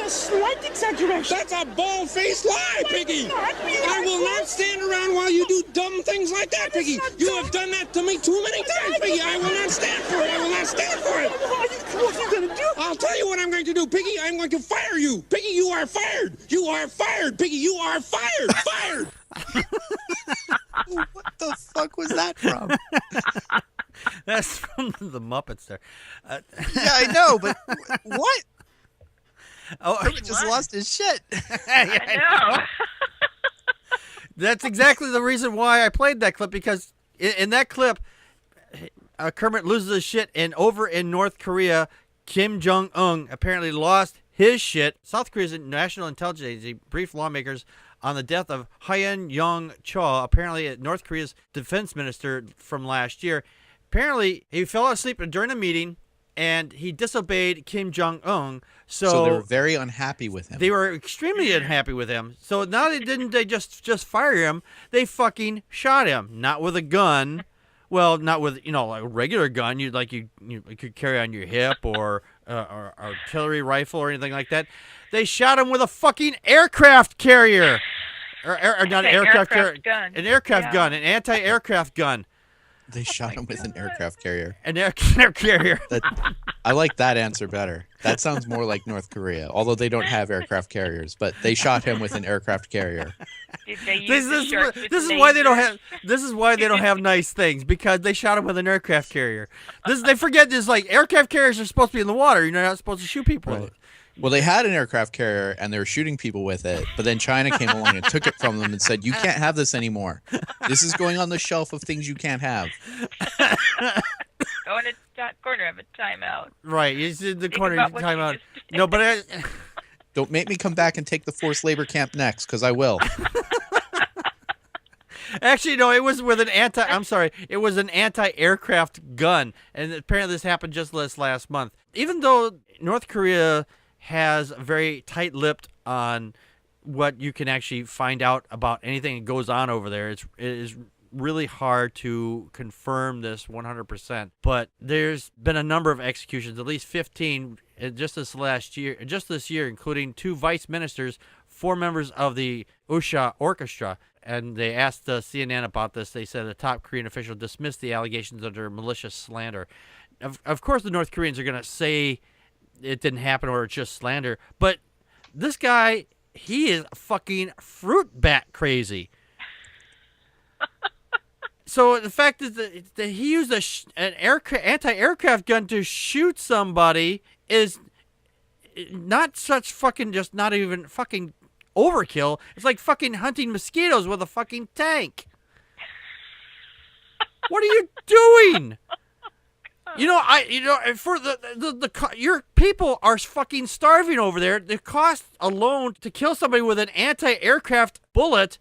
a slight exaggeration. That's a bald-faced lie, Piggy. I will not stand around while you do dumb things like that, Piggy. You have done that to me too many times, Piggy. I will not stand for it. I will not stand for it. What are you going to do? I'll tell you what I'm going to do, Piggy. I'm going to fire you. Piggy, you are fired. You are fired. Piggy, you are fired. Fired. What the fuck was that from? That's from the Muppets there. Yeah, I know, but what? Oh, Kermit just lost his shit. I know. That's exactly the reason why I played that clip, because in that clip, Kermit loses his shit, and over in North Korea, Kim Jong-un apparently lost his shit. South Korea's national intelligence agency briefed lawmakers on the death of Hyun Young-cho, apparently North Korea's defense minister from last year. Apparently, he fell asleep during a meeting, and he disobeyed Kim Jong-un. So they were very unhappy with him. They were extremely unhappy with him. So not only they just fire him, they fucking shot him. Not with a gun. Well, not with, a regular gun you could carry on your hip or artillery rifle or anything like that. They shot him with a fucking aircraft carrier. Or not an aircraft carrier. Gun. An aircraft gun, an anti-aircraft gun. They shot him with an aircraft carrier. An aircraft carrier. I like that answer better. That sounds more like North Korea, although they don't have aircraft carriers. But they shot him with an aircraft carrier. This is why they don't have nice things, because they shot him with an aircraft carrier. They forget this, like, aircraft carriers are supposed to be in the water. You're not supposed to shoot people with it. Well, they had an aircraft carrier, and they were shooting people with it, but then China came along and took it from them and said, you can't have this anymore. This is going on the shelf of things you can't have. Go in a corner of a timeout. Right, it's in the corner of a timeout. No, but don't make me come back and take the forced labor camp next, because I will. Actually, no, it was with an anti-aircraft gun, and apparently this happened just last month. Even though North Korea has very tight-lipped on what you can actually find out about anything that goes on over there, it is really hard to confirm this 100%. But there's been a number of executions, at least 15 just this year, including 2 vice ministers, 4 members of the Usha Orchestra. And they asked CNN about this. They said a top Korean official dismissed the allegations under malicious slander. Of course, the North Koreans are going to say it didn't happen or it's just slander. But this guy, he is fucking fruit bat crazy. So the fact is that he used an anti-aircraft gun to shoot somebody is not such fucking, just not even fucking overkill. It's like fucking hunting mosquitoes with a fucking tank. What are you doing? For your people are fucking starving over there. The cost alone to kill somebody with an anti-aircraft bullet,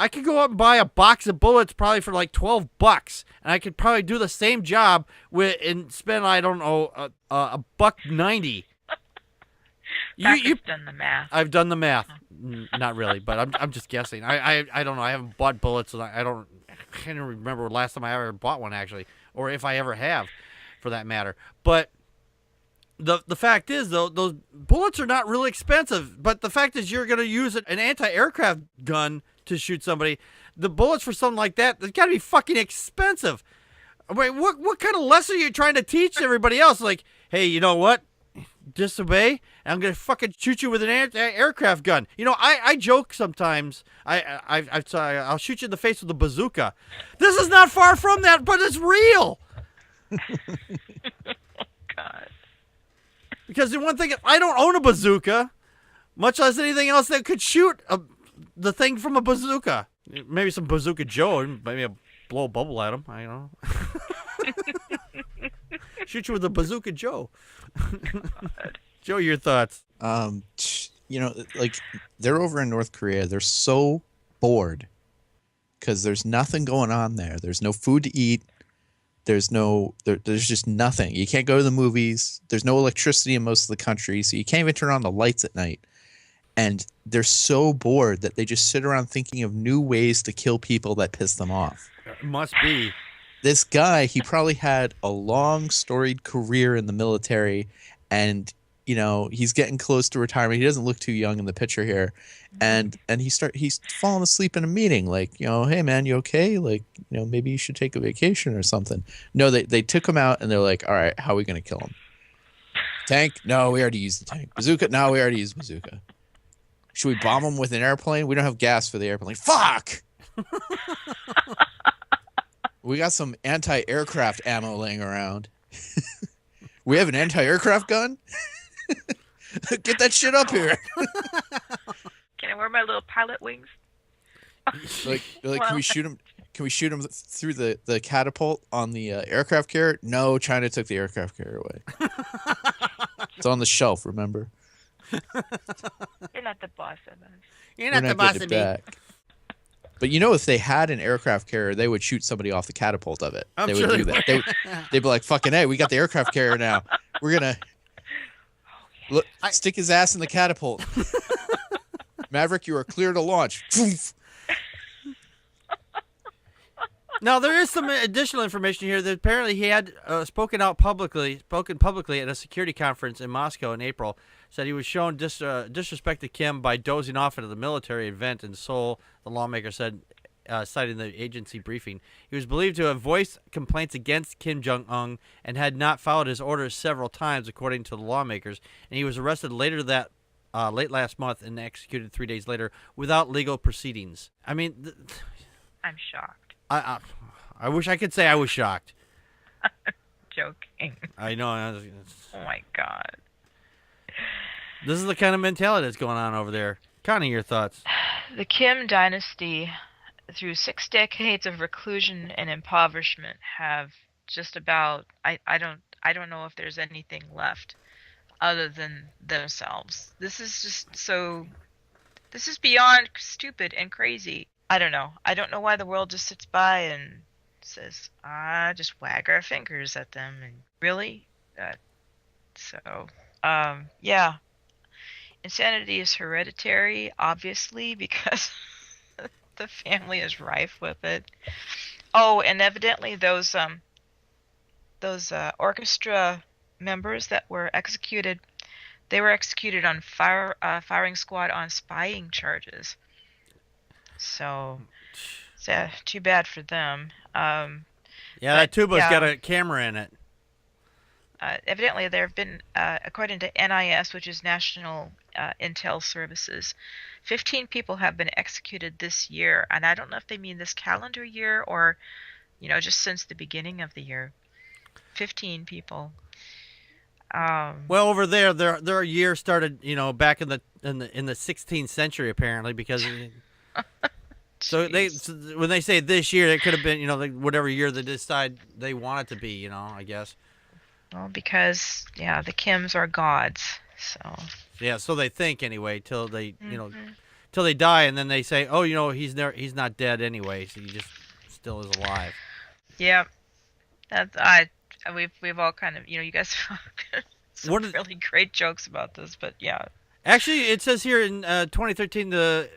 I could go out and buy a box of bullets probably for like $12, and I could probably do the same job and spend, I don't know, a $1.90. You've done the math. I've done the math. Not really, but I'm just guessing. I don't know. I haven't bought bullets, and I can't even remember last time I ever bought one, actually, or if I ever have, for that matter. But the fact is, though, those bullets are not really expensive. But the fact is, you're going to use an anti-aircraft gun to shoot somebody. The bullets for something like that, they've got to be fucking expensive. Wait, what kind of lesson are you trying to teach everybody else? Like, hey, you know what? Disobey, and I'm gonna fucking shoot you with an aircraft gun. I joke sometimes. I'll shoot you in the face with a bazooka. This is not far from that, but it's real. God. Because the one thing, I don't own a bazooka, much less anything else that could shoot the thing from a bazooka. Maybe some Bazooka Joe, maybe I'll blow a bubble at him. I don't know. Shoot you with a Bazooka Joe. Joe, your thoughts? Like, they're over in North Korea. They're so bored because there's nothing going on there. There's no food to eat. There's just nothing. You can't go to the movies. There's no electricity in most of the country, so you can't even turn on the lights at night. And they're so bored that they just sit around thinking of new ways to kill people that piss them off. It must be. This guy, he probably had a long, storied career in the military, and he's getting close to retirement. He doesn't look too young in the picture here, and he's falling asleep in a meeting. Like, hey man, you okay? Like, maybe you should take a vacation or something. No, they took him out and they're like, all right, how are we gonna kill him? Tank? No, we already used the tank. Bazooka? No, we already used bazooka. Should we bomb him with an airplane? We don't have gas for the airplane. Fuck! We got some anti-aircraft ammo laying around. We have an anti-aircraft gun? Get that shit up here. Can I wear my little pilot wings? Like, can we shoot him? Can we shoot him through the catapult on the aircraft carrier? No, China took the aircraft carrier away. It's on the shelf, remember? You're not the boss of us. You're not the boss of me. Back. But if they had an aircraft carrier, they would shoot somebody off the catapult of it. They would do that. They'd be like, "Fucking hey, we got the aircraft carrier now. We're gonna stick his ass in the catapult." Maverick, you are clear to launch. Now there is some additional information here that apparently he had spoken publicly at a security conference in Moscow in April. Said he was shown disrespect to Kim by dozing off at the military event in Seoul. The lawmaker said, citing the agency briefing, he was believed to have voiced complaints against Kim Jong-un and had not followed his orders several times, according to the lawmakers. And he was arrested late last month and executed 3 days later without legal proceedings. I mean, I'm shocked. I wish I could say I was shocked. Joking. I know. Oh my God. This is the kind of mentality that's going on over there. Connie, your thoughts? The Kim dynasty, through 6 decades of reclusion and impoverishment, have just about I don't know if there's anything left other than themselves. This is beyond stupid and crazy. I don't know. I don't know why the world just sits by and says, just wag our fingers at them. And really? Yeah. Insanity is hereditary, obviously, because the family is rife with it. Oh, and evidently those orchestra members that were executed, they were executed on firing squad on spying charges. So, too bad for them. That tuba's got a camera in it. Evidently, there have been, according to NIS, which is National Intel Services, 15 people have been executed this year. And I don't know if they mean this calendar year or, just since the beginning of the year. 15 people. Well, over there, their year started, back in the 16th century, apparently, because. So when they say this year, it could have been, whatever year they decide they want it to be, I guess. Well, because the Kims are gods, so. Yeah, so they think anyway, till they, till they die, and then they say, oh, he's not dead anyway, so he just still is alive. Yeah, we've all kind of, you guys have some really great jokes about this, but yeah. Actually, it says here in 2013, the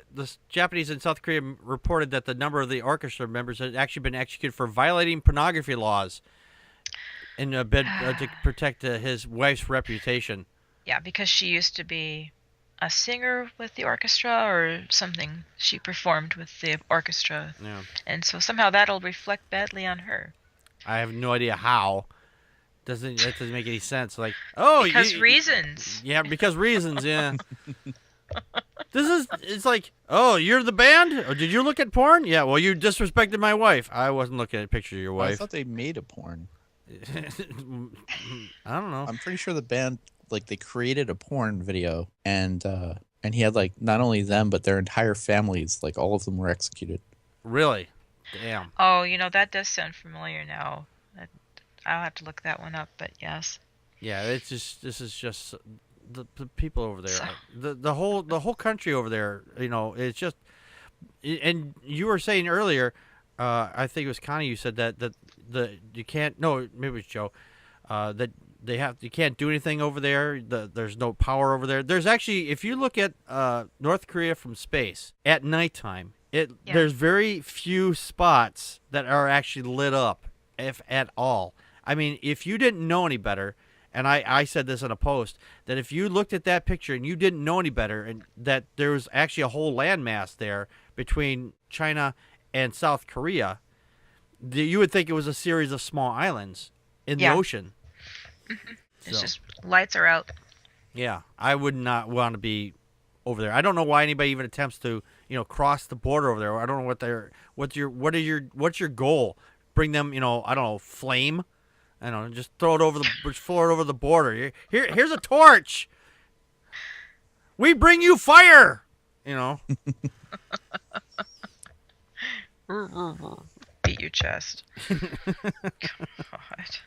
Japanese and South Korea reported that the number of the orchestra members had actually been executed for violating pornography laws in a bid to protect his wife's reputation. Yeah, because she used to be a singer with the orchestra or something. She performed with the orchestra. Yeah. And so somehow that'll reflect badly on her. I have no idea how. That doesn't make any sense. Like, because reasons. Yeah, because reasons. Yeah. It's like, oh, you're the band? Or did you look at porn? Yeah. Well, you disrespected my wife. I wasn't looking at a picture of your wife. I thought they made a porn. I don't know. I'm pretty sure the band, they created a porn video, and he had not only them but their entire families, all of them were executed. Really? Damn. Oh, that does sound familiar now. I'll have to look that one up, but yes. Yeah, this is just the people over there. The whole country over there, it's just. And you were saying earlier, I think it was Connie, you said that you can't. No, maybe it was Joe. That you can't do anything over there. There's no power over there. There's actually, if you look at North Korea from space at nighttime, there's very few spots that are actually lit up, if at all. I mean, if you didn't know any better, and I said this in a post, that if you looked at that picture and you didn't know any better, and that there was actually a whole landmass there between China and South Korea, you would think it was a series of small islands in the ocean. It's just lights are out. Yeah, I would not want to be over there. I don't know why anybody even attempts to, cross the border over there. I don't know what's your goal? Bring them, I don't know, flame. I don't know, just throw it over the border. Here's a torch. We bring you fire. Beat your chest. God.